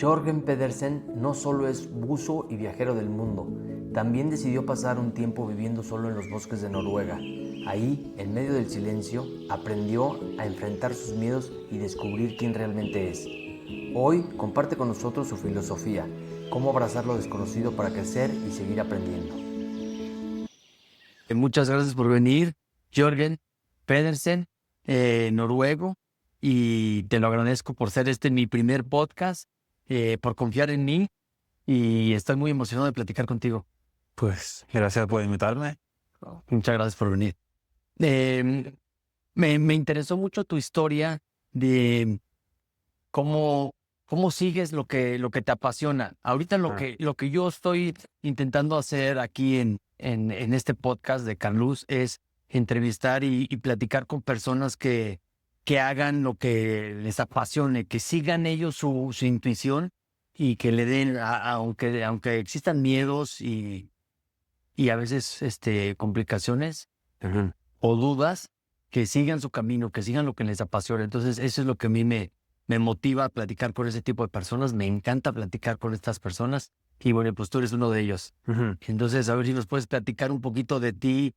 Jorgen Pedersen no solo es buzo y viajero del mundo, también decidió pasar un tiempo viviendo solo en los bosques de Noruega. Ahí, en medio del silencio, aprendió a enfrentar sus miedos y descubrir quién realmente es. Hoy comparte con nosotros su filosofía, cómo abrazar lo desconocido para crecer y seguir aprendiendo. Muchas gracias por venir, Jorgen Pedersen, noruego, y te lo agradezco por ser mi primer podcast, por confiar en mí, y estoy muy emocionado de platicar contigo. Pues gracias por invitarme. Muchas gracias por venir. Eh, me interesó mucho tu historia de cómo, cómo sigues lo que te apasiona. Ahorita lo que yo estoy intentando hacer aquí en este podcast de Canluz es entrevistar y platicar con personas que hagan lo que les apasione, que sigan ellos su intuición y que le den, aunque existan miedos y a veces complicaciones o dudas, que sigan su camino, que sigan lo que les apasiona. Entonces, eso es lo que a mí me motiva a platicar con ese tipo de personas. Me encanta platicar con estas personas. Y bueno, pues tú eres uno de ellos. Entonces, a ver si nos puedes platicar un poquito de ti,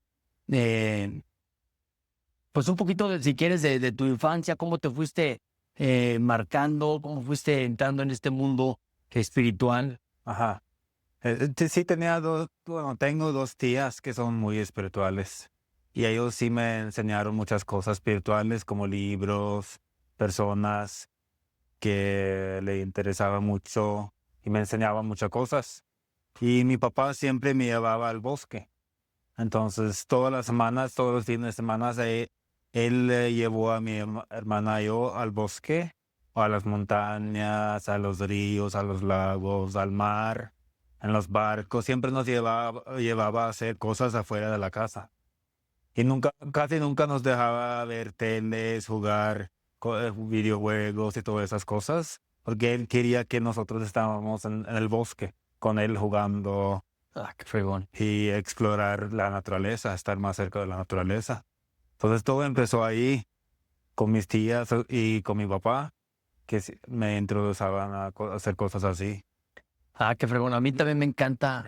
eh, pues un poquito, si quieres, de tu infancia, cómo te fuiste marcando, cómo fuiste entrando en este mundo espiritual. Ajá. Sí tengo dos tías que son muy espirituales y ellos sí me enseñaron muchas cosas espirituales como libros, personas que le interesaba mucho y me enseñaban muchas cosas. Y mi papá siempre me llevaba al bosque. Entonces, todas las semanas, todos los fines de semana, él llevó a mi hermana y yo al bosque, a las montañas, a los ríos, a los lagos, al mar, en los barcos. Siempre nos llevaba a hacer cosas afuera de la casa. Y casi nunca nos dejaba ver teles, jugar videojuegos y todas esas cosas, porque él quería que nosotros estábamos en el bosque con él jugando Ah, qué fregón. y explorar la naturaleza, estar más cerca de la naturaleza. Entonces todo empezó ahí con mis tías y con mi papá, que me introducían a hacer cosas así. Ah, qué fregón. A mí también me encanta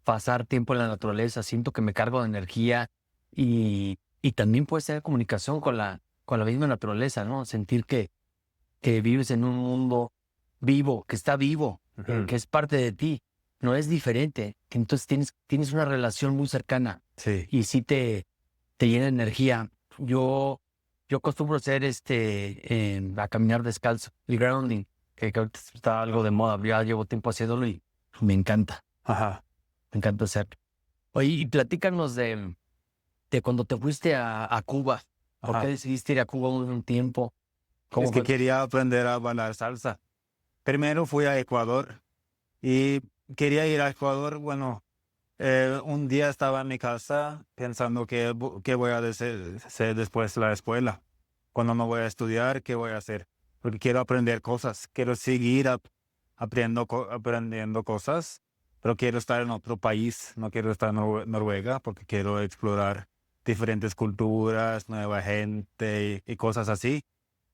pasar tiempo en la naturaleza. Siento que me cargo de energía y también puede ser comunicación con la misma naturaleza, ¿no? Sentir que vives en un mundo vivo, que está vivo, que es parte de ti, no es diferente. Que entonces tienes una relación muy cercana Sí. y sí te llena de energía. Yo acostumbro hacer a caminar descalzo, el grounding, que ahorita está algo de moda, ya llevo tiempo haciéndolo y me encanta, Ajá. me encanta hacerlo. Oye, y platícanos de cuando te fuiste a Cuba. ¿Por qué Ajá. decidiste ir a Cuba un tiempo? Es ¿Cómo que fue? quería aprender a bailar salsa. Primero fui a Ecuador y quería ir a Ecuador. Bueno, un día estaba en mi casa pensando qué voy a hacer después de la escuela. Cuando no voy a estudiar, ¿qué voy a hacer? Porque quiero aprender cosas, quiero seguir aprendiendo cosas, pero quiero estar en otro país, no quiero estar en Noruega porque quiero explorar diferentes culturas, nueva gente y cosas así.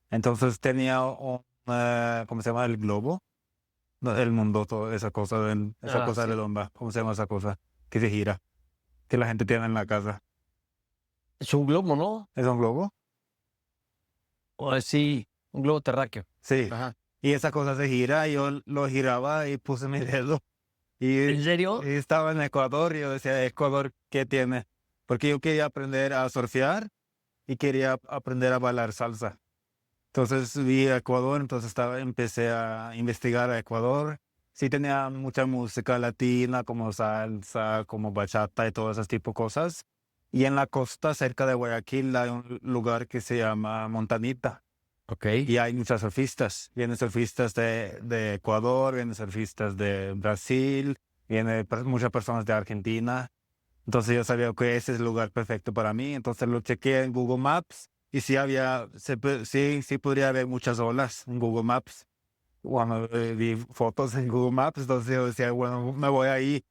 Entonces tenía ¿cómo se llama? El globo, no, el mundo, toda esa Ah, cosa sí. redonda, ¿cómo se llama esa cosa? Que se gira, que la gente tiene en la casa. Es un globo, ¿no? ¿Es un globo? Sí, un globo terráqueo. Sí. Ajá. Y esa cosa se gira y yo lo giraba y puse mi dedo. Y, ¿En serio? y estaba en Ecuador y yo decía, Ecuador, ¿qué tiene? Porque yo quería aprender a surfear y quería aprender a bailar salsa. Entonces vi a Ecuador, entonces empecé a investigar a Ecuador. Sí tenía mucha música latina, como salsa, como bachata y todas esas tipo de cosas. Y en la costa, cerca de Guayaquil, hay un lugar que se llama Montanita. Ok. Y hay muchas surfistas. Vienen surfistas de Ecuador, vienen surfistas de Brasil, vienen muchas personas de Argentina. Entonces yo sabía que ese es el lugar perfecto para mí. Entonces lo chequeé en Google Maps y sí podría haber muchas olas en Google Maps. Bueno, vi fotos en Google Maps, entonces yo decía, bueno, me voy ahí.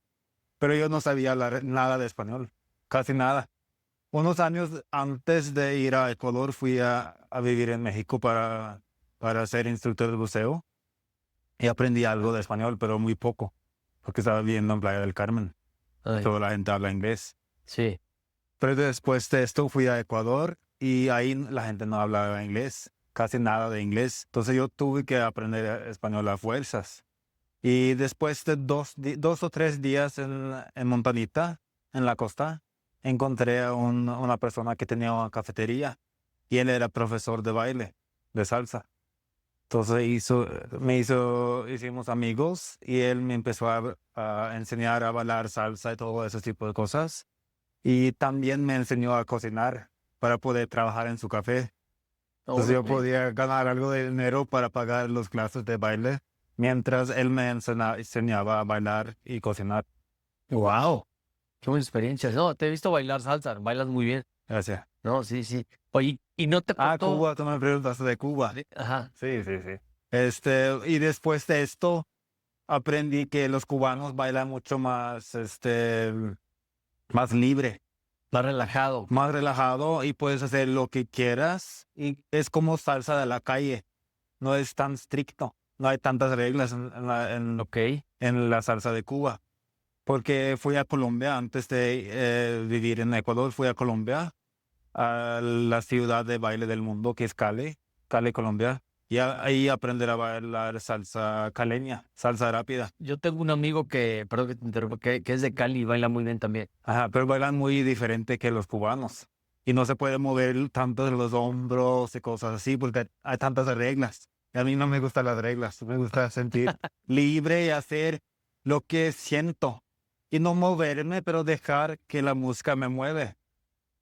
Pero yo no sabía hablar nada de español, casi nada. Unos años antes de ir a Ecuador fui a vivir en México para ser instructor de buceo. Y aprendí algo de español, pero muy poco, porque estaba viviendo en Playa del Carmen. Ay, Toda la gente habla inglés. sí. Pero después de esto fui a Ecuador y ahí la gente no hablaba inglés, casi nada de inglés. Entonces yo tuve que aprender español a fuerzas. Y después de 2 o 3 días en Montanita, en la costa, encontré a una persona que tenía una cafetería y él era profesor de baile, de salsa. Entonces hicimos amigos y él me empezó a enseñar a bailar salsa y todo ese tipo de cosas. Y también me enseñó a cocinar para poder trabajar en su café. Entonces yo podía ganar algo de dinero para pagar los clases de baile mientras él me enseñaba a bailar y cocinar. Wow, qué buena experiencia. No, te he visto bailar salsa, bailas muy bien. Gracias. No, sí, sí. Oye, ¿y no te costó? Cuba, tú me preguntaste de Cuba. Ajá, Sí, sí, sí. Y después de esto aprendí que los cubanos bailan mucho más, más libre, más relajado. más relajado y puedes hacer lo que quieras y es como salsa de la calle, no es tan estricto, no hay tantas reglas Ok. en la salsa de Cuba. Porque fui a Colombia antes de vivir en Ecuador, fui a Colombia, a la ciudad de baile del mundo que es Cali, Cali, Colombia, y ahí aprender a bailar salsa caleña, salsa rápida. Yo tengo un amigo que, perdón que te interrumpa, que es de Cali y baila muy bien también. Ajá, pero bailan muy diferente que los cubanos. Y no se puede mover tanto de los hombros y cosas así porque hay tantas reglas. Y a mí no me gustan las reglas, me gusta sentir libre y hacer lo que siento. Y no moverme, pero dejar que la música me mueve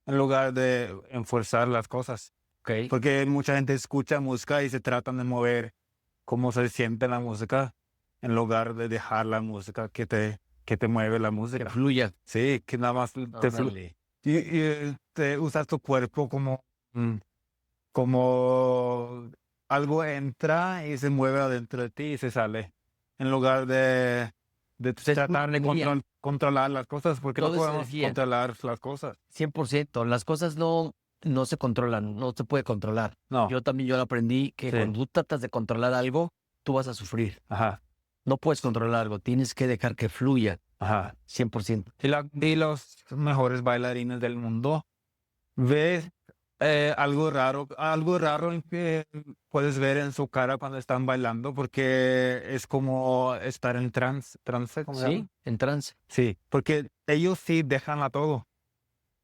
en lugar de enforzar las cosas. Ok. Porque mucha gente escucha música y se tratan de mover cómo se siente la música en lugar de dejar la música que te mueve la Que música. fluya. Sí, que nada más te Ándale. y te usas tu cuerpo como algo entra y se mueve adentro de ti y se sale. En lugar de Pues es pura tratar de energía. controlar las cosas, porque no Todo es podemos energía. controlar las cosas. 100%. Las cosas no se controlan, no se puede controlar. No. Yo lo aprendí que Sí. cuando tú tratas de controlar algo, tú vas a sufrir. Ajá, No puedes controlar algo, tienes que dejar que fluya. ajá. 100%. Y los mejores bailarines del mundo, ves algo raro en que puedes ver en su cara cuando están bailando, porque es como estar en trance, ¿cómo se llama? ¿Sí? En trance. Sí, porque ellos sí dejan a todo.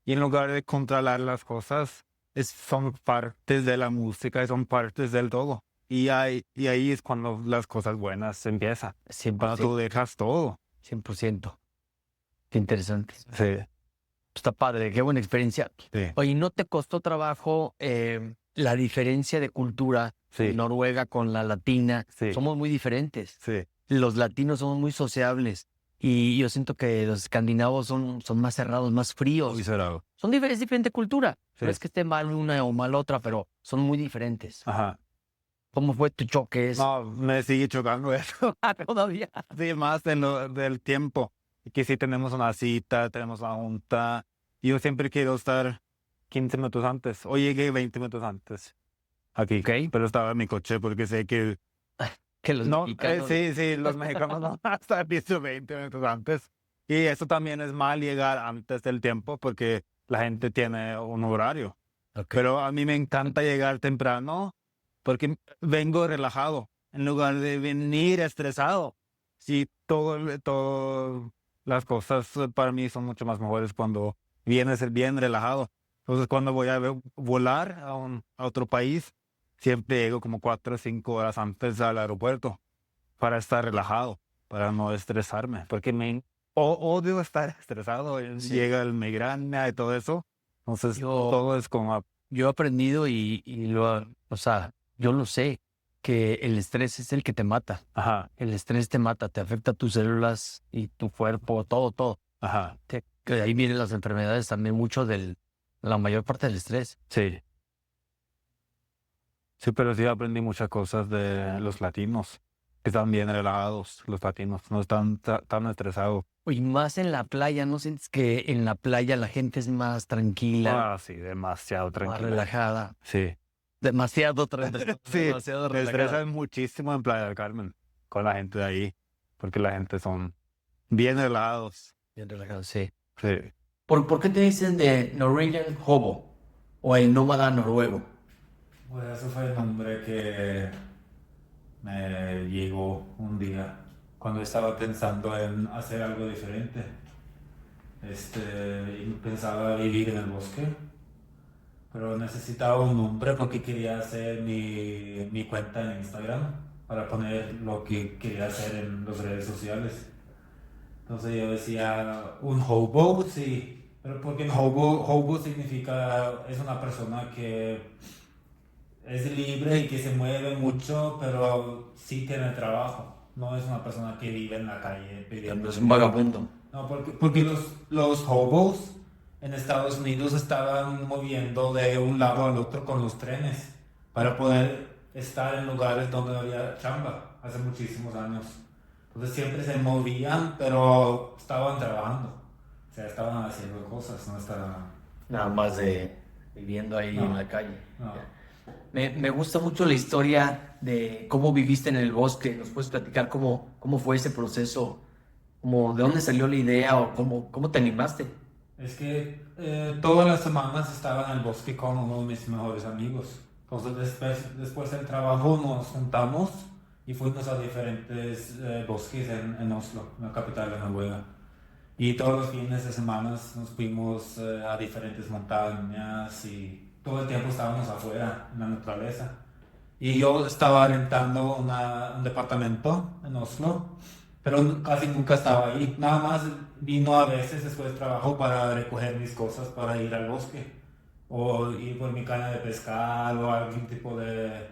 Y en lugar de controlar las cosas, son partes de la música y son partes del todo. Y ahí es cuando las cosas buenas empiezan. Cuando 100%. tú dejas todo. 100%. Qué interesante. Sí, Está padre, qué buena experiencia. sí, Oye, ¿no te costó trabajo la diferencia de cultura sí, Noruega con la latina? sí, Somos muy diferentes. sí. Los latinos somos muy sociables y yo siento que los escandinavos son más cerrados, más fríos. Muy cerrado. Es diferente cultura. Sí. No es que esté mal una o mal otra, pero son muy diferentes. Ajá. ¿Cómo fue tu choque? No, me sigue chocando eso. Todavía. Sí, más del tiempo. Que si tenemos una cita, tenemos una junta. Yo siempre quiero estar 15 minutos antes. O llegué 20 minutos antes aquí. Ok. Pero estaba en mi coche porque sé que... Que los No, mexicanos. sí, los mexicanos no van a estar 10 o 20 minutos antes. Y eso también es mal llegar antes del tiempo porque la gente tiene un horario. Ok. Pero a mí me encanta llegar temprano porque vengo relajado en lugar de venir estresado. Sí, todo las cosas para mí son mucho más mejores cuando vienes bien relajado. Entonces, cuando voy a volar a otro país, siempre llego como 4 o 5 horas antes al aeropuerto para estar relajado, para no estresarme, porque odio estar estresado. Sí. Llega el migraña y todo eso. Entonces, Yo- todo es como... Yo he aprendido o sea, yo lo sé, que el estrés es el que te mata. Ajá, El estrés te mata, te afecta tus células y tu cuerpo, todo. ajá, Que de ahí vienen las enfermedades también mucho la mayor parte del estrés. sí. Sí, pero sí aprendí muchas cosas de los latinos, que están bien relajados, los latinos, no están tan estresados. Y más en la playa, ¿no sientes que en la playa la gente es más tranquila, Sí, demasiado más tranquilo. relajada? Sí, Demasiado, sí, demasiado me relajada. estresan muchísimo en Playa del Carmen. con la gente de ahí, porque la gente son bien relajados. Bien relajado, sí. Sí. ¿Por qué te dicen de Norwegian Hobo o el nómada noruego? Pues eso fue el nombre que me llegó un día cuando estaba pensando en hacer algo diferente. Y pensaba vivir en el bosque, pero necesitaba un nombre porque quería hacer mi cuenta en Instagram para poner lo que quería hacer en las redes sociales. Entonces yo decía, un hobo, sí, pero porque hobo significa, es una persona que es libre y que se mueve mucho, pero sí tiene trabajo. No es una persona que vive en la calle pidiendo. Es un vagabundo. No, porque los hobos en Estados Unidos estaban moviendo de un lado al otro con los trenes para poder estar en lugares donde había chamba hace muchísimos años. Entonces siempre se movían, pero estaban trabajando. O sea, estaban haciendo cosas, no estaban... Nada más de viviendo ahí No. en la calle. No. Me gusta mucho la historia de cómo viviste en el bosque. ¿Nos puedes platicar cómo fue ese proceso? Como, ¿de dónde salió la idea o cómo te animaste? Es que todas las semanas estaba en el bosque con uno de mis mejores amigos. Entonces después del trabajo nos juntamos y fuimos a diferentes bosques en Oslo, la capital de Noruega. Y todos los fines de semana nos fuimos a diferentes montañas y todo el tiempo estábamos afuera, en la naturaleza. Y yo estaba rentando un departamento en Oslo, pero casi nunca estaba ahí. Nada más vino a veces después del trabajo para recoger mis cosas para ir al bosque. O ir por mi caña de pescar o algún tipo de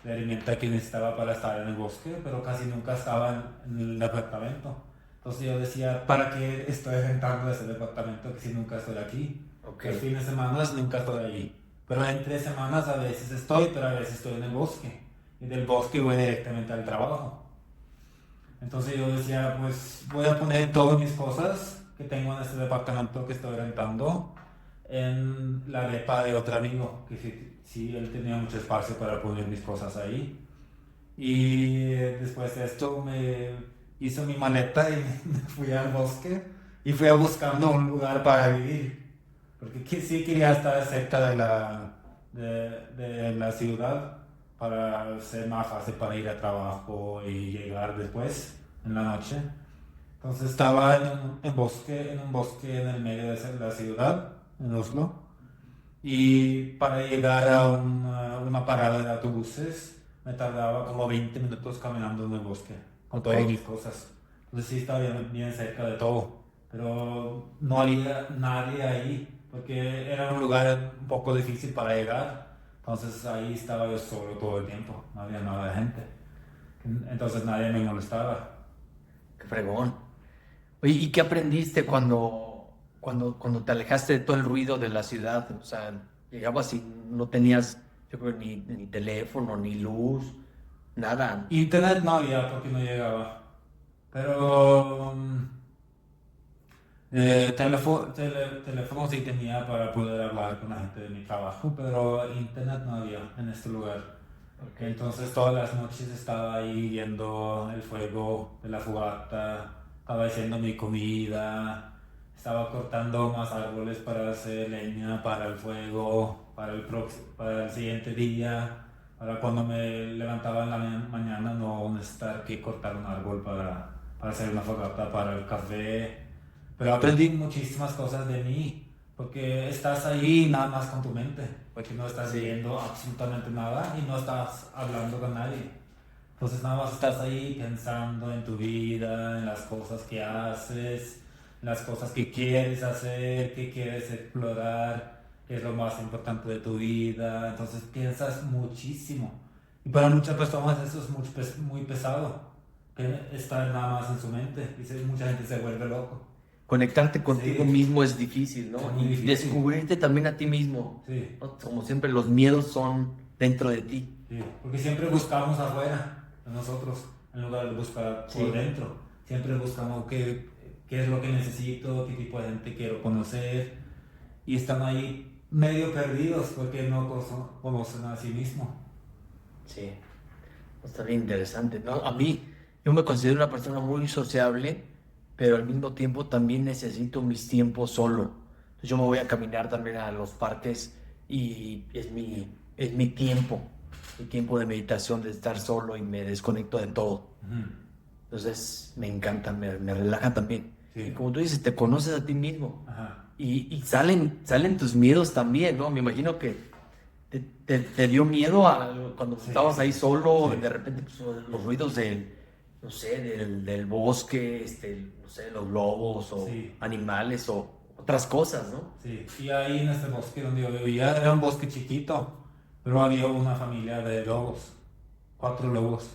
herramienta que necesitaba para estar en el bosque, pero casi nunca estaba en el departamento. Entonces yo decía, ¿para qué estoy rentando ese departamento que si nunca estoy aquí? Okay. Los fines de semana nunca estoy allí. Pero entre semanas a veces estoy, pero a veces estoy en el bosque. Y del bosque voy directamente al trabajo. Entonces yo decía, pues voy a poner todas mis cosas que tengo en este departamento que estoy rentando en la depa de otro amigo, que sí, él tenía mucho espacio para poner mis cosas ahí. Y después de esto me hice mi maleta y me fui al bosque y fui buscando un lugar para vivir. Porque sí quería estar cerca de la ciudad para ser más fácil para ir a trabajo y llegar después en la noche. Entonces estaba en un bosque en el medio de la ciudad, en Oslo. Y para llegar a una parada de autobuses me tardaba como 20 minutos caminando en el bosque con todas mis cosas. Entonces sí estaba bien cerca de todo, pero no había nadie ahí porque era un lugar un poco difícil para llegar. Entonces ahí estaba yo solo todo el tiempo, no había nada de gente. Entonces nadie me molestaba. Qué fregón. Oye, ¿y qué aprendiste cuando te alejaste de todo el ruido de la ciudad? O sea, llegabas y no tenías, yo creo, ni teléfono, ni luz, nada. Internet no había porque no llegaba. Pero teléfono sí tenía para poder hablar con la gente de mi trabajo, pero internet no había en este lugar. Okay. Entonces todas las noches estaba ahí viendo el fuego de la fogata, estaba haciendo mi comida, estaba cortando más árboles para hacer leña para el fuego, para el siguiente día, para cuando me levantaba en la mañana no necesitar que cortar un árbol para hacer una fogata para el café. Pero aprendí muchísimas cosas de mí, porque estás ahí nada más con tu mente, porque no estás viendo absolutamente nada y no estás hablando con nadie. Entonces nada más estás ahí pensando en tu vida, en las cosas que haces, las cosas que quieres hacer, que quieres explorar, qué es lo más importante de tu vida. Entonces piensas muchísimo. Y para muchas personas eso es muy pesado, que estar nada más en su mente. Y mucha gente se vuelve loco. Conectarte contigo mismo es difícil, ¿no? Es muy Y difícil. descubrirte también a ti mismo. Sí. ¿No? Como siempre, los miedos son dentro de ti. Sí, porque siempre buscamos afuera de nosotros en lugar de buscar por dentro. Siempre buscamos qué es lo que necesito, qué tipo de gente quiero conocer. Y están ahí medio perdidos porque no conocen a sí mismos. Sí. Está bien interesante, ¿no? A mí, yo me considero una persona muy sociable, pero al mismo tiempo también necesito mis tiempos solo. Entonces yo me voy a caminar también a los parques y es mi tiempo de meditación, de estar solo y me desconecto de todo. Entonces me encanta, me relaja también. Sí. Y como tú dices, te conoces a ti mismo. Ajá. Y salen tus miedos también, ¿no? Me imagino que te dio miedo cuando Sí. estabas ahí solo, Sí. de repente pues, los ruidos no sé, del bosque, no sé, los lobos o Sí. animales o otras cosas, ¿no? Sí, y ahí en este bosque donde yo vivía era un bosque chiquito, pero había una familia de lobos, 4 lobos.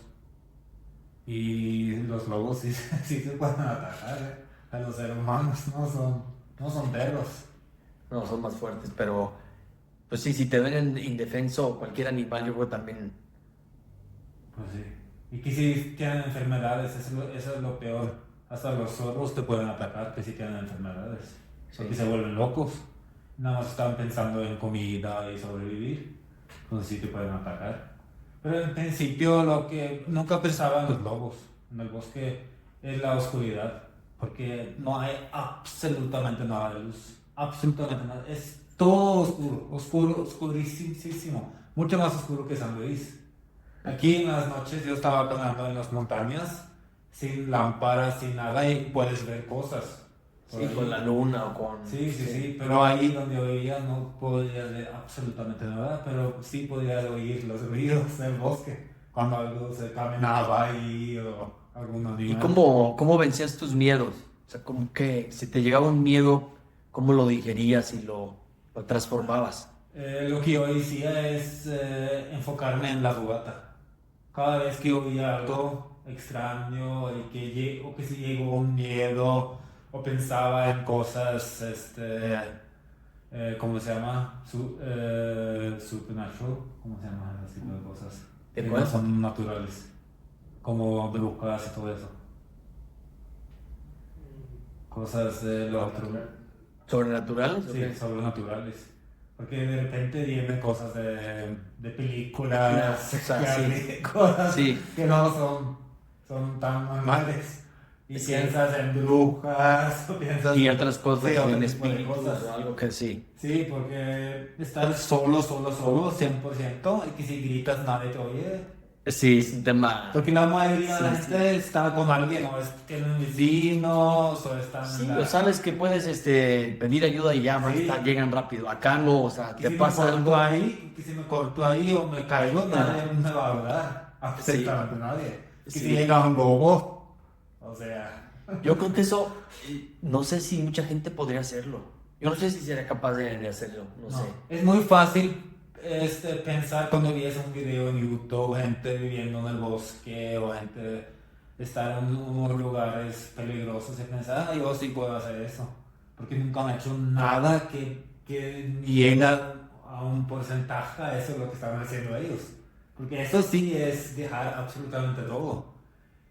Y los lobos sí, sí se pueden atacar, a los seres humanos, no son perros. No, son más fuertes, pero pues sí, si te ven indefenso cualquier animal, yo creo también. Pues sí. Y que si tienen enfermedades, eso es lo peor. Hasta los zorros te pueden atacar que si tienen enfermedades. Porque Sí. se vuelven locos. Nada más están pensando en comida y sobrevivir. Entonces sí te pueden atacar. Pero en principio lo que nunca pensaba en los lobos. En el bosque es la oscuridad. Porque no hay absolutamente nada de luz. Absolutamente nada. Es todo oscuro. Oscuro, oscurísimo. Mucho más oscuro que San Luis. Aquí en las noches yo estaba caminando en las montañas sin lámparas, sin nada y puedes ver cosas. Por Sí, ahí. con la luna o con... Sí, pero ahí donde yo vivía no podía ver absolutamente nada, pero sí podía oír los ruidos del bosque cuando algo se caminaba ahí o algún animal. ¿Y cómo vencías tus miedos? O sea, como que si te llegaba un miedo, ¿cómo lo digerías y lo transformabas? Lo que yo hacía es enfocarme en la fogata. Cada vez que yo veía algo extraño o que si llegó un miedo o pensaba en cosas, ¿cómo se llama? Supernatural, ¿cómo se llama ese tipo de cosas? ¿De Que cuál? no son naturales, como brujas y todo eso. Cosas de lo otro. ¿Sobrenaturales? Sí, sobrenaturales. Porque de repente vienen cosas de películas, O sea, sí. cosas Sí. que no son tan normales. Y Sí. piensas en brujas, o piensas Y otras cosas, sí, otro en tipo de espíritus cosas. o algo que sí. Sí, porque estar solo, 100%, y que si gritas nadie te oye. Sí, es un tema... Porque la mayoría de la Sí, gente está con alguien, o tienen vecinos, o están Sí, en o sabes que puedes pedir ayuda y ya, más Sí. llegan rápido. Acá no, o sea, Que te si pasa me algo. corto ahí, que si me corto ahí o me caigo, nadie me va a hablar. Absolutamente nadie. Que Sí. si llega un lobo, o sea. Yo creo que eso, no sé si mucha gente podría hacerlo. Yo no sé si sería capaz de hacerlo, no sé. Es muy fácil pensar cuando ves un video en YouTube, gente viviendo en el bosque o gente estar en unos lugares peligrosos y pensar, ah, yo sí puedo hacer eso. Porque nunca han hecho nada que llega a un porcentaje a eso lo que están haciendo ellos. Porque eso sí es dejar absolutamente todo.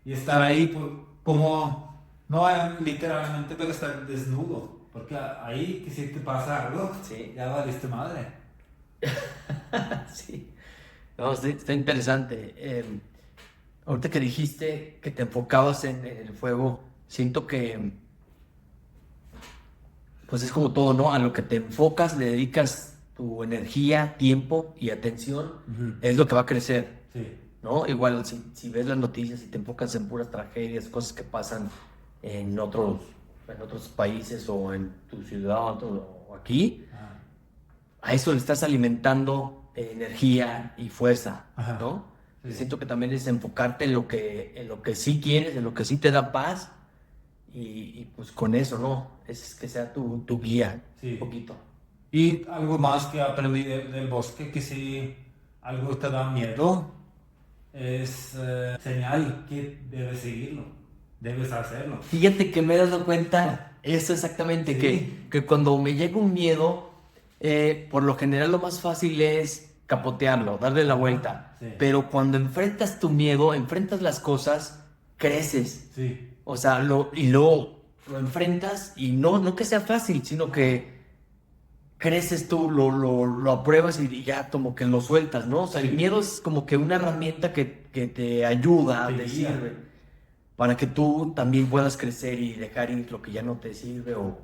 Y estar ahí como, no literalmente, pero estar desnudo. Porque ahí que si te pasa algo, Sí. ya valiste madre. Sí. No, está interesante. Ahorita que dijiste que te enfocabas en el fuego, siento que, pues es como todo, ¿no? A lo que te enfocas, le dedicas tu energía, tiempo y atención, es lo que va a crecer. Sí. ¿No? Igual si ves las noticias y te enfocas en puras tragedias, cosas que pasan en otros países o en tu ciudad o aquí, Ajá. a eso le estás alimentando energía y fuerza, Ajá. ¿no? Sí. Siento que también es enfocarte en lo que sí quieres, en lo que sí te da paz y pues con eso, ¿no? Es que sea tu guía, Sí. un poquito. Y algo más que aprendí del bosque, que si algo te da miedo, es señal que debes seguirlo, debes hacerlo. Fíjate que me he dado cuenta, eso exactamente, Sí. que cuando me llega un miedo, por lo general lo más fácil es capotearlo, darle la vuelta. Sí. Pero cuando enfrentas tu miedo, enfrentas las cosas, creces. Sí. O sea, luego lo enfrentas y no que sea fácil, sino que creces tú, lo apruebas y ya como que lo sueltas, ¿no? O sea, el miedo es como que una herramienta que te ayuda, Te te guía. sirve. para que tú también puedas crecer y dejar ir lo que ya no te sirve o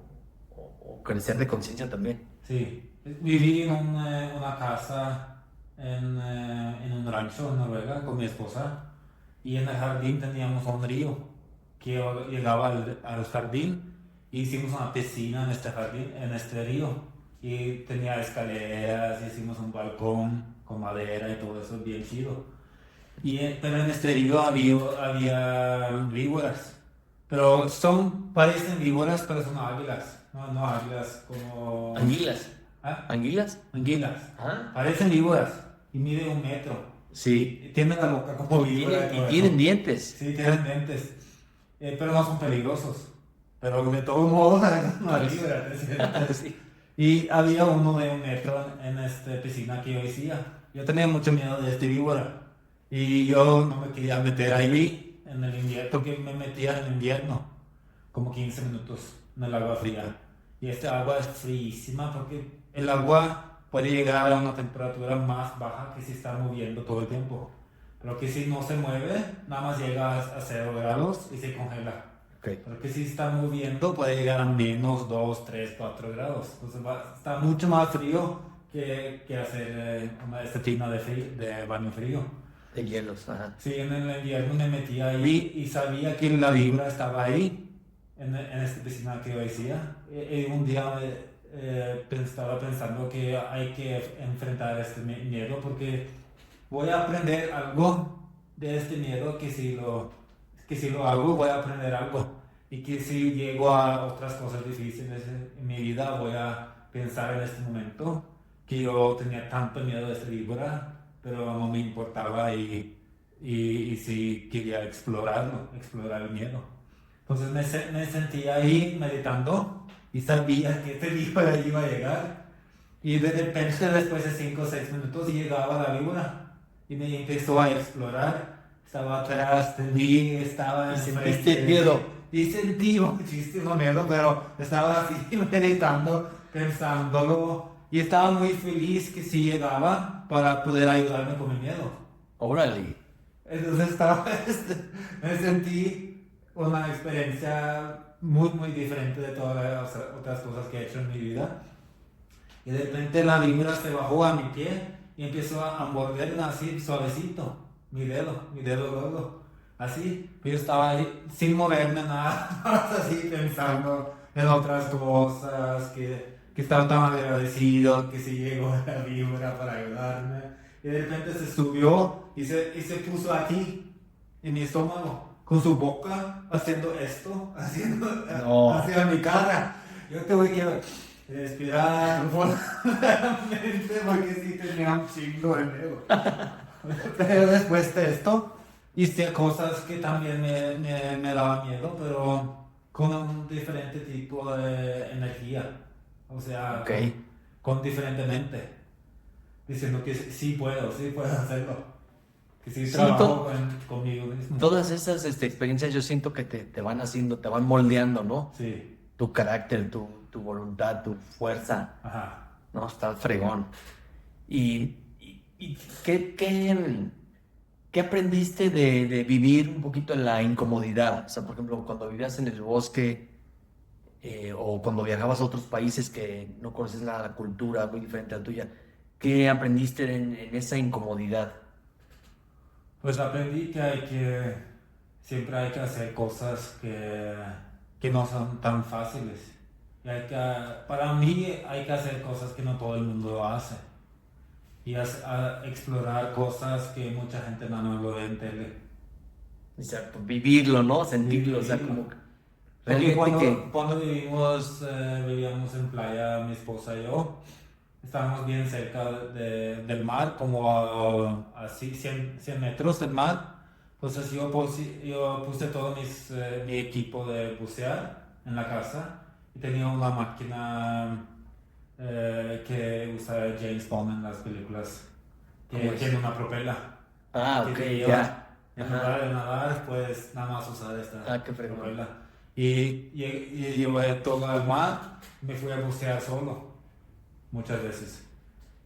crecer de conciencia también. Sí, viví en una casa en un rancho en Noruega con mi esposa y en el jardín teníamos un río que llegaba al jardín y hicimos una piscina en este jardín, en este río y tenía escaleras, hicimos un balcón con madera y todo eso bien chido. Pero en este río había víboras, pero parecen víboras, pero son águilas, no águilas como... ¿Anguilas? ¿Ah? ¿Anguilas? Anguilas. Ah, Parecen víboras y mide 1 metro. sí. Y tienen la boca como víbora. Y tienen dientes. Sí, tienen dientes. Pero no son peligrosos. Pero de todos modos, es una víbora. Sí. Y había uno de 1 metro en esta piscina que yo hacía. Yo tenía mucho miedo de este víbora. Y yo no me quería meter ahí en el invierno, porque me metía en invierno, como 15 minutos en el agua fría. Y esta agua es fríísima porque el agua puede llegar a una temperatura más baja que si está moviendo todo el tiempo. Pero que si no se mueve, nada más llega a 0 grados y se congela. Okay. Pero que si está moviendo, puede llegar a menos 2, 3, 4 grados. Entonces está mucho más frío que hacer este tipo de baño frío. De hielos, ajá. Sí, en el invierno me metía ahí y sabía que la vibra estaba ahí, en esta piscina que yo hacía. Y un día estaba pensando que hay que enfrentar este miedo porque voy a aprender algo de este miedo que si lo hago voy a aprender algo. Y que si llego a otras cosas difíciles en mi vida voy a pensar en este momento que yo tenía tanto miedo de esta víbora, pero no me importaba y sí quería explorar el miedo. Entonces me sentía ahí meditando y sabía que este víbora iba a llegar y de repente después de 5 o 6 minutos llegaba la víbora y me empezó a explorar. Estaba atrás de mí, estaba en ¿Sentiste miedo? Y sentí muchísimo miedo, pero estaba así meditando, pensándolo y estaba muy feliz que sí llegaba para poder ayudarme con mi miedo. Órale. Entonces me sentí una experiencia muy, muy diferente de todas las otras cosas que he hecho en mi vida. Y de repente la víbora se bajó a mi pie y empezó a morderla así suavecito, mi dedo gordo, así. Yo estaba ahí sin moverme nada, más así pensando en otras cosas, que estaba tan agradecido que se llegó la víbora para ayudarme. Y de repente se subió y se puso aquí, en mi estómago, con su boca, haciendo esto, hacia mi cara. Yo tuve que respirar profundamente porque sí tenía un chingo de miedo. Pero después de esto, hice cosas que también me daban miedo, pero con un diferente tipo de energía. O sea, Okay. con diferente mente. Diciendo que sí puedo hacerlo. Que sí trabajo conmigo mismo. Todas esas experiencias yo siento que te van haciendo, te van moldeando, ¿no? Sí. Tu carácter, tu voluntad, tu fuerza, Ajá. ¿no? Está fregón. ¿Y qué aprendiste de vivir un poquito en la incomodidad? O sea, por ejemplo, cuando vivías en el bosque o cuando viajabas a otros países que no conoces la cultura muy diferente a la tuya, ¿qué aprendiste en esa incomodidad? Pues aprendí que siempre hay que hacer cosas que no son tan fáciles. Y para mí hay que hacer cosas que no todo el mundo hace. Y explorar cosas que mucha gente no lo ve en tele. Exacto, vivirlo, ¿no? Sentirlo, o sea, Vivirlo. como Porque realmente cuando vivíamos en playa, mi esposa y yo, estábamos bien cerca del mar, como así 100 metros del mar. Entonces yo puse todo mi equipo de bucear en la casa y tenía una máquina que usa James Bond en las películas, que ¿Cómo es? tiene una propela. Ah, Que ok, te ya. lleva. En Ajá. lugar de nadar, puedes nada más usar esta Qué fregón. propela. Y llevé todo al mar, me fui a bucear solo, muchas veces.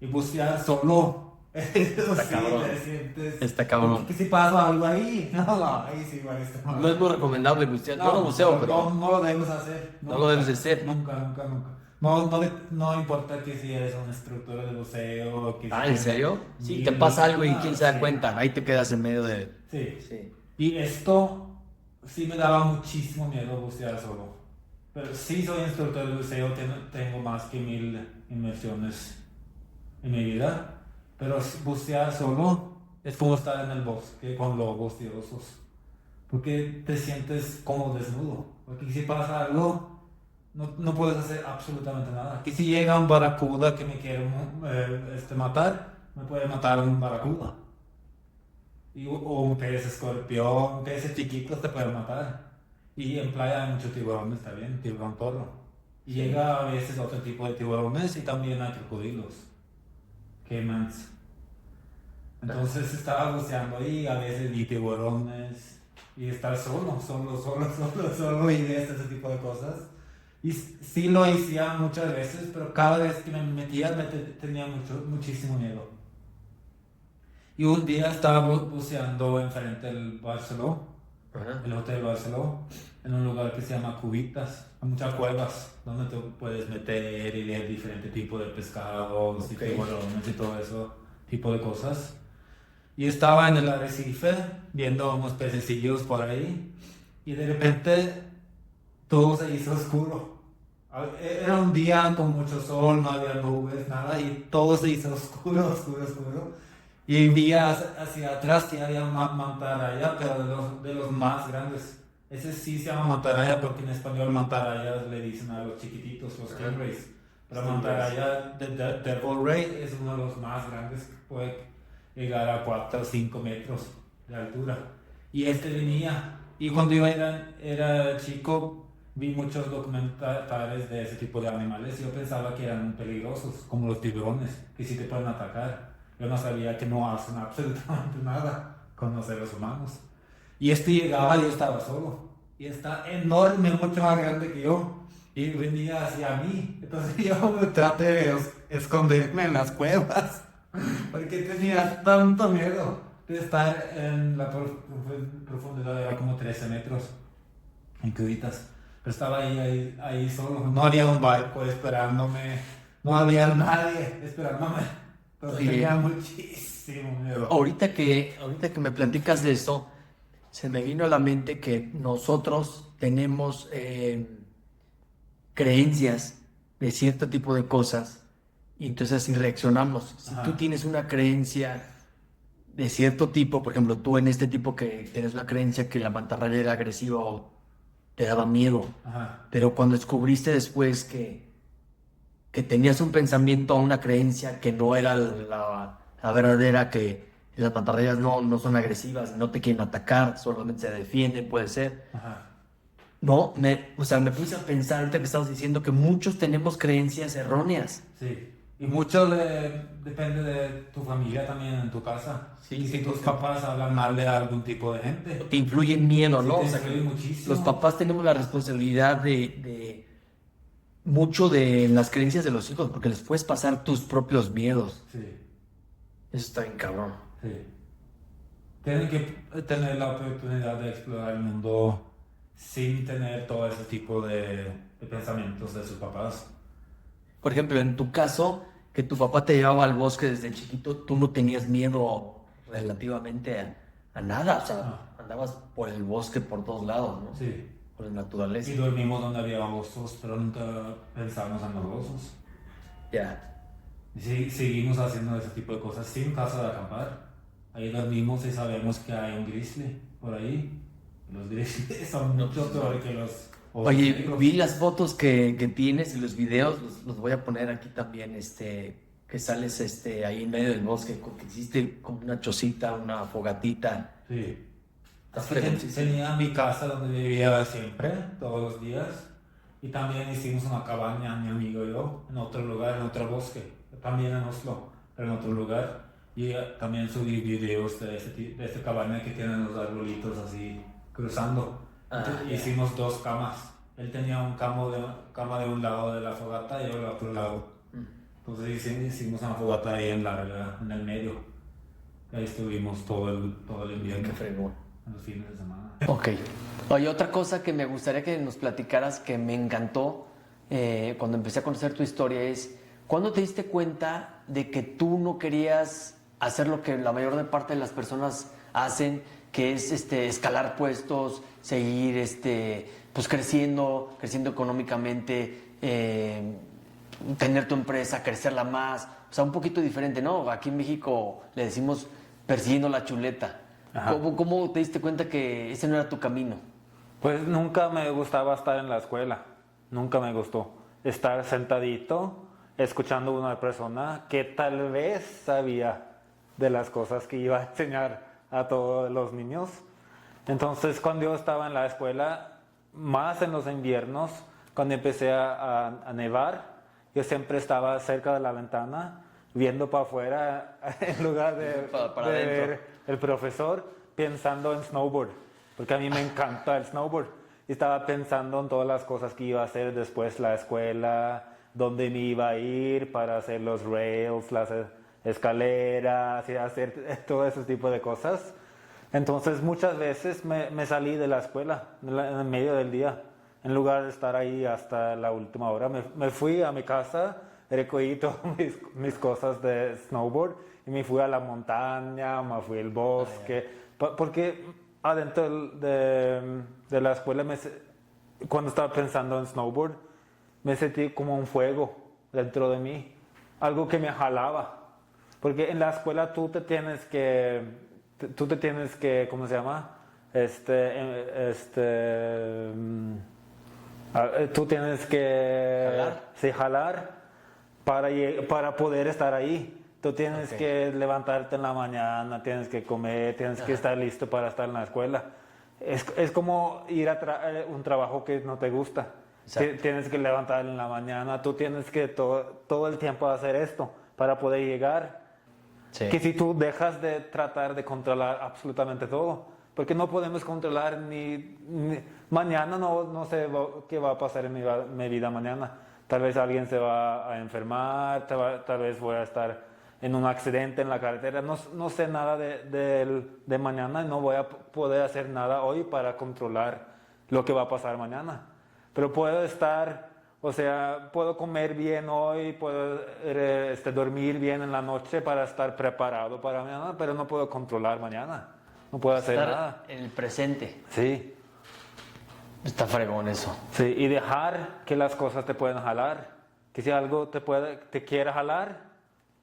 Y bucear solo Eso Está sí, cabrón. te sientes... Está cabrón. Porque si pasa algo ahí, no, ahí sí igual está mal. No es muy recomendable bucear. Yo no buceo, pero no lo debes hacer. no lo debes de hacer. Nunca. No importa que si eres un instructor de buceo o que si ¿En eres serio? Sí, ni- te pasa algo y ah, quién se da sí. cuenta. Ahí te quedas en medio de... Sí. Sí. Y esto sí me daba muchísimo miedo bucear solo. Pero sí soy instructor de buceo, tengo más que 1000 inmersiones en mi vida. Pero bucear solo es como estar en el bosque con lobos y osos. Porque te sientes como desnudo. Porque si pasa algo, no puedes hacer absolutamente nada. Y si llega un barracuda que me quiere matar, me puede matar un barracuda. O un pez escorpión, un pez chiquito te puede matar. Y en playa hay muchos tiburones también, tiburón toro. Y llega a veces otro tipo de tiburones y también hay crocodilos, caimans. Entonces estaba buceando ahí, a veces vi tiburones y estar solo y ver ese tipo de cosas. Y sí lo hacía muchas veces, pero cada vez que me metía tenía muchísimo miedo. Y un día estaba buceando enfrente del Barceló, Ajá. el Hotel Barceló, en un lugar que se llama Cubitas. Hay muchas cuevas donde te puedes meter y ver diferentes tipos de pescados y tiburones y todo eso tipo de cosas. Y estaba en el arrecife viendo unos pececillos por ahí y de repente todo se hizo oscuro. Era un día con mucho sol, no había nubes, nada, y todo se hizo oscuro. Y vi hacia atrás que había una mantarraya, pero de los más grandes. Ese sí se llama mantarraya porque en español mantarrayas le dicen a los chiquititos, los stingrays. Pero mantarraya de Devil Ray es uno de los más grandes que puede llegar a 4 o 5 metros de altura. Y este venía, y cuando yo era chico, vi muchos documentales de ese tipo de animales y yo pensaba que eran peligrosos, como los tiburones, que sí te pueden atacar. Yo no sabía que no hacen absolutamente nada con los seres humanos. Y este llegaba y yo estaba solo. Y está enorme, mucho más grande que yo. Y venía hacia mí. Entonces yo me traté de esconderme en las cuevas. Porque tenía tanto miedo de estar en la profundidad, era como 13 metros en cubitas. Pero estaba ahí solo. No había un barco esperándome. No había nadie esperándome. Pero Sí. tenía muchísimo miedo. Ahorita que me platicas de esto, se me vino a la mente que nosotros tenemos creencias de cierto tipo de cosas y entonces así reaccionamos. Si Ajá. tú tienes una creencia de cierto tipo, por ejemplo, tú en este tipo que tienes una creencia que la mantarraya era agresiva o te daba miedo, Ajá. pero cuando descubriste después que tenías un pensamiento o una creencia que no era la verdadera, que las mantarrayas no son agresivas, no te quieren atacar, solamente se defienden, puede ser. Ajá. No, me puse a pensar ahorita que estabas diciendo que muchos tenemos creencias erróneas. Sí. Y mucho depende de tu familia también en tu casa. Sí, Y si sí, tus sí. papás hablan mal de algún tipo de gente. Te influye en miedo, Sí, ¿no? te O sea, influye que muchísimo. los papás tenemos la responsabilidad de mucho de las creencias de los hijos, porque les puedes pasar tus propios miedos. Sí. Eso está bien cabrón. Sí. Tienen que tener la oportunidad de explorar el mundo sin tener todo ese tipo de pensamientos de sus papás. Por ejemplo, en tu caso, que tu papá te llevaba al bosque desde chiquito, tú no tenías miedo relativamente a nada, o sea, andabas por el bosque por todos lados, ¿no? Sí. Por la naturaleza. Y dormimos donde había osos, pero nunca pensamos en los osos. Ya. Y seguimos haciendo ese tipo de cosas sin casa de acampar. Ahí dormimos y sabemos que hay un grizzly por ahí. Los grizzlies son mucho peores que los osos Oye, negros. vi las fotos que tienes y los videos, los voy a poner aquí también, que sales ahí en medio del bosque, que hiciste como una chocita, una fogatita. Sí. Estás Es que fregoncísimo. tenía mi casa donde vivía siempre, todos los días. Y también hicimos una cabaña, mi amigo y yo, en otro lugar, en otro bosque. También en Oslo, pero en otro lugar. Y también subí videos de esta cabaña que tienen los arbolitos así cruzando. Entonces, Ya. hicimos 2 camas. Él tenía cama de un lado de la fogata y yo del otro lado. Entonces hicimos una fogata ahí en el medio. Ahí estuvimos todo el invierno. Qué fregón. En los fines de semana. Ok. Oye, otra cosa que me gustaría que nos platicaras que me encantó cuando empecé a conocer tu historia es, ¿cuándo te diste cuenta de que tú no querías hacer lo que la mayor parte de las personas hacen, que es escalar puestos, seguir pues creciendo económicamente, tener tu empresa, crecerla más? O sea, un poquito diferente, ¿no? Aquí en México le decimos persiguiendo la chuleta. ¿Cómo te diste cuenta que ese no era tu camino? Pues nunca me gustaba estar en la escuela, nunca me gustó. Estar sentadito, escuchando a una persona que tal vez sabía de las cosas que iba a enseñar a todos los niños. Entonces, cuando yo estaba en la escuela, más en los inviernos, cuando empecé a nevar, yo siempre estaba cerca de la ventana, viendo para afuera, en lugar de ver el profesor, pensando en snowboard, porque a mí me encanta el snowboard. Y estaba pensando en todas las cosas que iba a hacer después la escuela, dónde me iba a ir para hacer los rails, las escaleras, y hacer todo ese tipo de cosas. Entonces muchas veces me salí de la escuela en el medio del día, en lugar de estar ahí hasta la última hora. Me fui a mi casa, recogí todas mis cosas de snowboard y me fui a la montaña, me fui al bosque, porque adentro de la escuela, cuando estaba pensando en snowboard, me sentí como un fuego dentro de mí, algo que me jalaba. Porque en la escuela tú te tienes que, ¿cómo se llama? Tú tienes que ¿Jalar? Sí, jalar para poder estar ahí. Tú tienes que levantarte en la mañana, tienes que comer, tienes que estar listo para estar en la escuela. Es como ir a un trabajo que no te gusta. Tienes que levantar en la mañana, tú tienes que todo el tiempo hacer esto para poder llegar. Sí. Que si tú dejas de tratar de controlar absolutamente todo, porque no podemos controlar ni mañana, no sé qué va a pasar en mi vida mañana. Tal vez alguien se va a enfermar, tal vez voy a estar en un accidente en la carretera. No sé nada de mañana y no voy a poder hacer nada hoy para controlar lo que va a pasar mañana. Pero puedo puedo comer bien hoy, puedo dormir bien en la noche para estar preparado para mañana, pero no puedo controlar mañana. No puedo hacer nada. En el presente. Sí. Está fregón eso. Sí, y dejar que las cosas te pueden jalar. Que si algo te quiere jalar,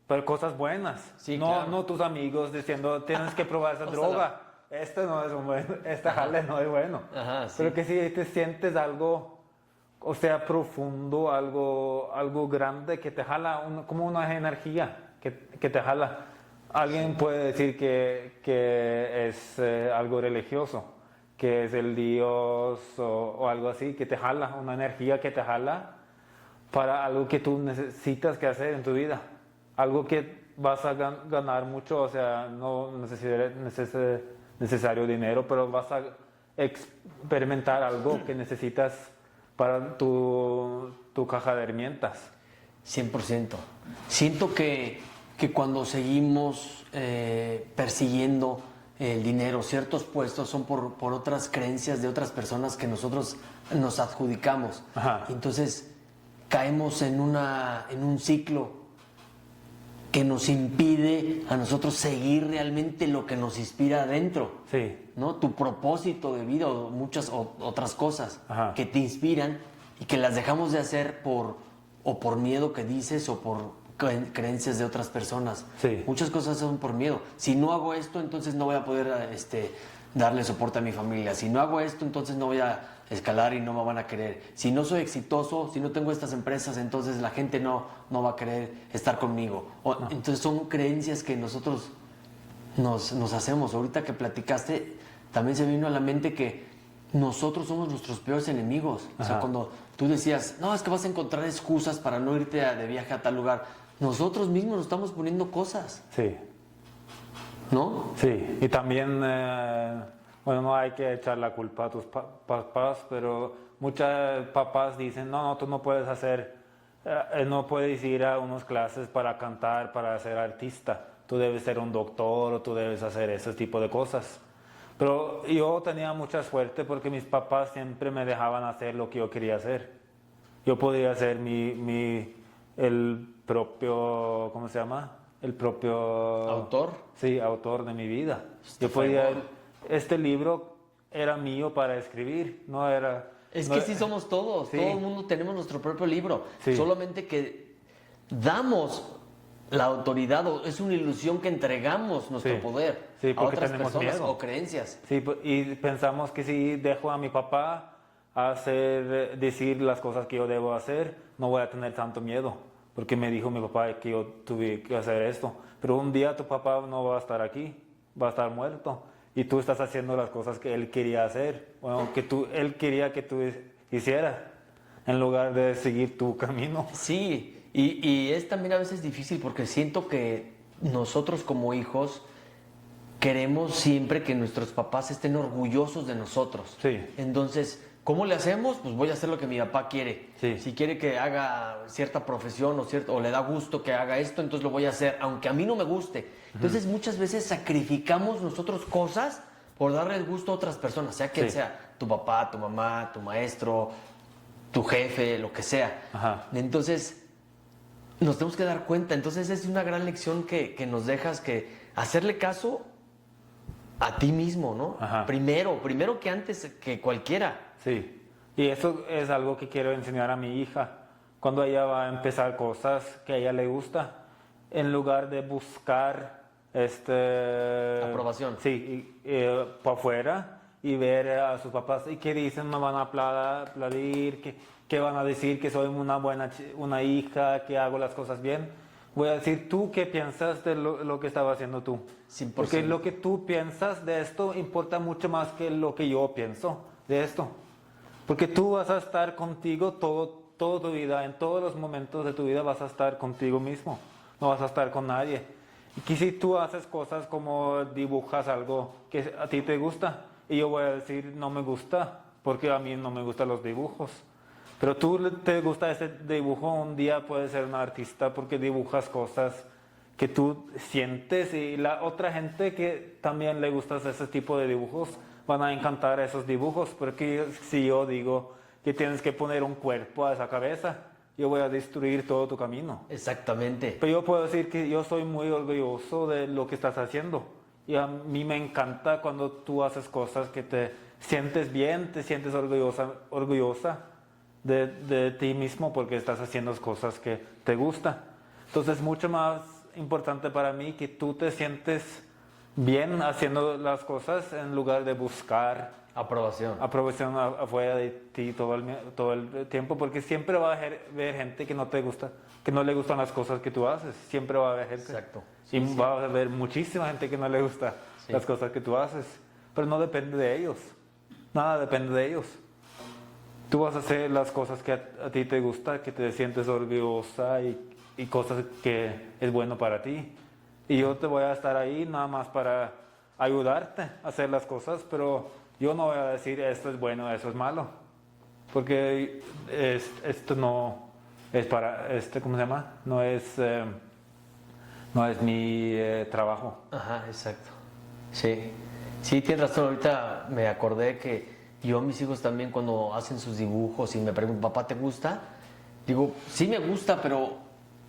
pero cosas buenas. Sí, no, claro. no tus amigos diciendo, tienes que probar esa droga. Este no es bueno, este jale no es bueno. Ajá, sí. Pero que si te sientes algo, o sea, profundo, algo grande que te jala, como una energía que te jala. Alguien puede decir que es algo religioso, que es el Dios o algo así, que te jala, una energía que te jala para algo que tú necesitas que hacer en tu vida. Algo que vas a ganar mucho, o sea, no necesario dinero, pero vas a experimentar algo que necesitas para tu caja de herramientas. 100%. Siento que cuando seguimos persiguiendo el dinero, ciertos puestos son por otras creencias de otras personas que nosotros nos adjudicamos. Ajá. Entonces caemos en un ciclo que nos impide a nosotros seguir realmente lo que nos inspira adentro. Sí. ¿No? Tu propósito de vida o muchas otras cosas Ajá. que te inspiran y que las dejamos de hacer por miedo que dices o por creencias de otras personas. Sí. Muchas cosas son por miedo. Si no hago esto, entonces no voy a poder darle soporte a mi familia. Si no hago esto, entonces no voy a escalar y no me van a querer. Si no soy exitoso, si no tengo estas empresas, entonces la gente no va a querer estar conmigo. Entonces son creencias que nosotros nos hacemos. Ahorita que platicaste, también se me vino a la mente que nosotros somos nuestros peores enemigos. O sea, cuando tú decías, no, es que vas a encontrar excusas para no irte de viaje a tal lugar, nosotros mismos nos estamos poniendo cosas, Sí. ¿no? Sí, y también, bueno, no hay que echar la culpa a tus papás, pero muchos papás dicen, no, tú no puedes hacer no puedes ir a unas clases para cantar, para ser artista. Tú debes ser un doctor o tú debes hacer ese tipo de cosas. Pero yo tenía mucha suerte porque mis papás siempre me dejaban hacer lo que yo quería hacer. Yo podía ser el propio, ¿cómo se llama? El propio... ¿Autor? Sí, autor de mi vida. Está Yo podía... fregón. Este libro era mío para escribir, no era... Es no que era- sí somos todos, Sí. todo el mundo tenemos nuestro propio libro, Sí. solamente que damos la autoridad, o es una ilusión que entregamos nuestro Sí. poder Sí, a porque otras tenemos personas miedo. o creencias. Sí, y pensamos que si dejo a mi papá decir las cosas que yo debo hacer, no voy a tener tanto miedo, porque me dijo mi papá que yo tuve que hacer esto. Pero un día tu papá no va a estar aquí, va a estar muerto, y tú estás haciendo las cosas que él quería hacer, bueno, él quería que tú hicieras, en lugar de seguir tu camino. Sí, y es también a veces difícil porque siento que nosotros como hijos queremos siempre que nuestros papás estén orgullosos de nosotros. Sí. Entonces, ¿cómo le hacemos? Pues voy a hacer lo que mi papá quiere. Sí. Si quiere que haga cierta profesión o le da gusto que haga esto, entonces lo voy a hacer, aunque a mí no me guste. Entonces, muchas veces sacrificamos nosotros cosas por darle el gusto a otras personas, sea quien Sí. sea, tu papá, tu mamá, tu maestro, tu jefe, lo que sea. Ajá. Entonces, nos tenemos que dar cuenta. Entonces, es una gran lección que nos dejas, que hacerle caso a ti mismo, ¿no? Ajá. Primero que antes que cualquiera. Sí, y eso es algo que quiero enseñar a mi hija. Cuando ella va a empezar cosas que a ella le gusta, en lugar de buscar Aprobación. Sí, para afuera y ver a sus papás y qué dicen, me van a aplaudir, qué van a decir, que soy una hija, que hago las cosas bien. Voy a decir, ¿tú qué piensas de lo que estaba haciendo tú? 100%. Porque lo que tú piensas de esto importa mucho más que lo que yo pienso de esto. Porque tú vas a estar contigo toda tu vida, en todos los momentos de tu vida vas a estar contigo mismo, no vas a estar con nadie. Y que si tú haces cosas como dibujas algo que a ti te gusta, y yo voy a decir no me gusta, porque a mí no me gustan los dibujos. Pero tú te gusta ese dibujo, un día puedes ser un artista porque dibujas cosas que tú sientes y la otra gente que también le gustan ese tipo de dibujos van a encantar esos dibujos, porque si yo digo que tienes que poner un cuerpo a esa cabeza, yo voy a destruir todo tu camino. Exactamente. Pero yo puedo decir que yo soy muy orgulloso de lo que estás haciendo y a mí me encanta cuando tú haces cosas que te sientes bien, te sientes orgullosa de ti mismo porque estás haciendo cosas que te gustan. Entonces es mucho más importante para mí que tú te sientes bien haciendo las cosas en lugar de buscar Aprobación. aprobación afuera de ti todo el tiempo, porque siempre va a haber gente que no te gusta, que no le gustan las cosas que tú haces, siempre va a haber gente. Exacto. Y va a haber muchísima gente que no le gusta Sí. las cosas que tú haces, pero no depende de ellos, nada depende de ellos. Tú vas a hacer las cosas que a ti te gusta, que te sientes orgullosa y cosas que es bueno para ti. Y yo te voy a estar ahí nada más para ayudarte a hacer las cosas, pero yo no voy a decir esto es bueno, eso es malo. Porque esto no es para, ¿cómo se llama? No es mi trabajo. Ajá, exacto. Sí. Sí, tienes razón. Ahorita me acordé que yo a mis hijos también cuando hacen sus dibujos y me preguntan, papá, ¿te gusta? Digo, sí me gusta, pero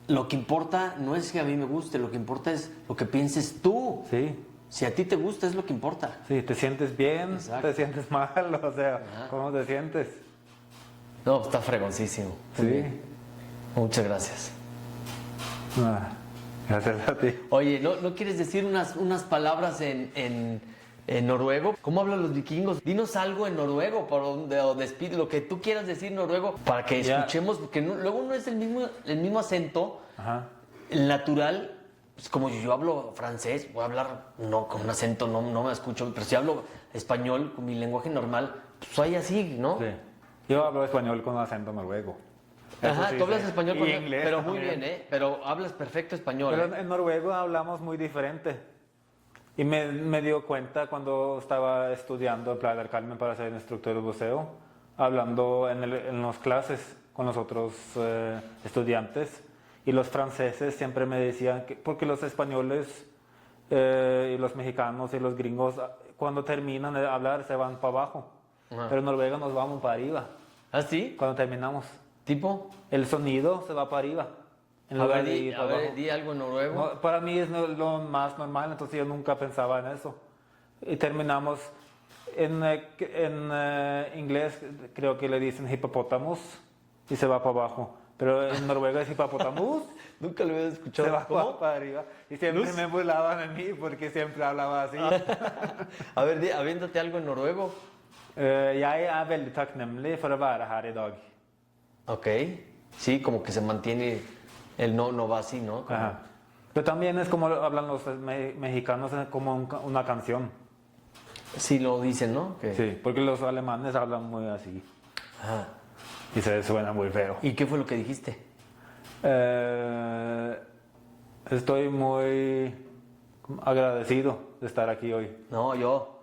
lo que importa no es que a mí me guste, lo que importa es lo que pienses tú. Sí, Si a ti te gusta es lo que importa. sí, te sientes bien, Exacto. te sientes mal, o sea, Ajá. ¿cómo te sientes? No, está fregoncísimo. Muy Sí. bien. Muchas gracias. Ah, gracias a ti. Oye, ¿no quieres decir unas palabras en noruego? ¿Cómo hablan los vikingos? Dinos algo en noruego, lo que tú quieras decir en noruego, para que Ya. escuchemos, porque luego no es el mismo acento Ajá. el natural. Pues como yo hablo francés, voy a hablar no con un acento, no me escucho, pero si hablo español con mi lenguaje normal, pues soy así, ¿no? Sí. Yo hablo español con acento noruego. Eso Ajá, sí tú hablas sé. español, Y inglés pero muy también. bien, ¿eh? Pero hablas perfecto español. Pero ¿eh? en noruego hablamos muy diferente. Y me dio cuenta cuando estaba estudiando en Playa del Carmen para ser instructor de buceo, hablando en las clases. con los otros estudiantes. Y los franceses siempre me decían que, porque los españoles y los mexicanos y los gringos, cuando terminan de hablar, se van para abajo. Pero en Noruega nos vamos para arriba. ¿Ah, sí? Cuando terminamos. ¿Tipo? El sonido se va para arriba. En lugar de ir para abajo. Di algo en noruego. No, para mí es lo más normal, entonces yo nunca pensaba en eso. Y terminamos en inglés, creo que le dicen hipopótamos y se va para abajo. Pero en Noruega es hipopótamos. Nunca lo había escuchado. Se va ¿Cómo? para arriba. Y siempre me burlaban de mí porque siempre hablaba así. A ver, aviéntate algo en noruego. Jeg veldig takknemlig for å være her I dag. Ok. Sí, como que se mantiene el no va así, ¿no? Como- Ajá. Pero también es como hablan los mexicanos, es como una canción. Sí lo dicen, ¿no? Que- Sí, porque los alemanes hablan muy así. Ajá. Y se suena muy feo. ¿Y qué fue lo que dijiste? Estoy muy agradecido de estar aquí hoy. No, yo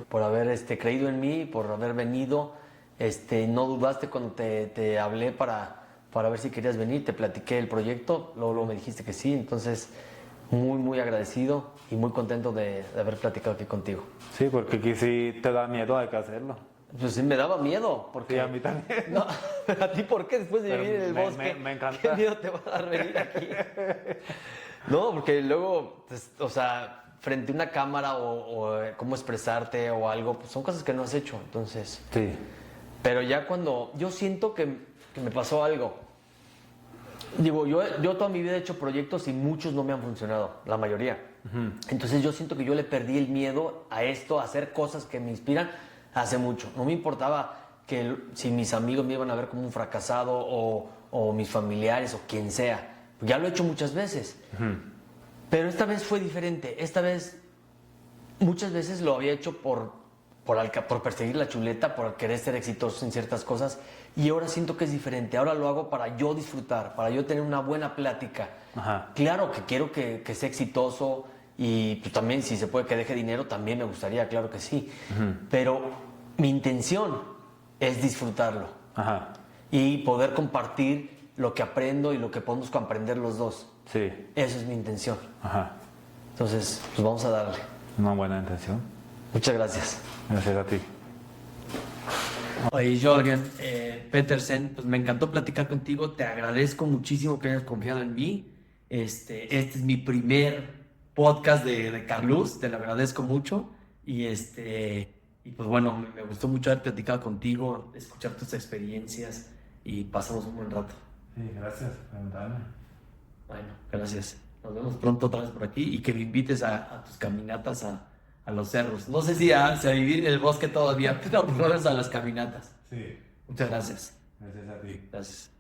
por haber creído en mí, por haber venido, no dudaste cuando te hablé para ver si querías venir, te platiqué el proyecto, luego me dijiste que sí, entonces muy, muy agradecido y muy contento de haber platicado aquí contigo. Sí, porque aquí si te da miedo hay que hacerlo. Pues sí, me daba miedo, porque... Sí, a mí también. No, pero ¿a ti por qué después de Pero vivir en el bosque? me encanta. ¿Qué miedo te va a dar venir aquí? No, porque luego, pues, o sea, frente a una cámara o cómo expresarte o algo, pues son cosas que no has hecho, entonces... Sí. Pero ya cuando... Yo siento que me pasó algo. Digo, yo toda mi vida he hecho proyectos y muchos no me han funcionado, la mayoría. Entonces yo siento que yo le perdí el miedo a esto, a hacer cosas que me inspiran hace mucho. No me importaba que si mis amigos me iban a ver como un fracasado o mis familiares o quien sea. Ya lo he hecho muchas veces. Pero esta vez fue diferente. Esta vez, muchas veces lo había hecho por perseguir la chuleta, por querer ser exitoso en ciertas cosas. Y ahora siento que es diferente. Ahora lo hago para yo disfrutar, para yo tener una buena plática. Ajá. Claro que quiero que sea exitoso y pues, también si se puede que deje dinero, también me gustaría, claro que sí. Pero mi intención es disfrutarlo. Ajá. Y poder compartir lo que aprendo y lo que podemos aprender los dos. Sí. Esa es mi intención. Ajá. Entonces, pues vamos a darle. Una buena intención. Muchas gracias. Gracias a ti. Oye, Jørgen Petersen, pues me encantó platicar contigo. Te agradezco muchísimo que hayas confiado en mí. Este es mi primer podcast de Carlos. Te lo agradezco mucho. Y pues bueno, me gustó mucho haber platicado contigo, escuchar tus experiencias y pasamos un buen rato. Sí, gracias por invitarme. Bueno, gracias. Nos vemos pronto otra vez por aquí y que me invites a tus caminatas a los cerros. No sé si a vivir en el bosque todavía, pero por lo menos a las caminatas. Sí, Muchas gracias. gracias a ti. Gracias.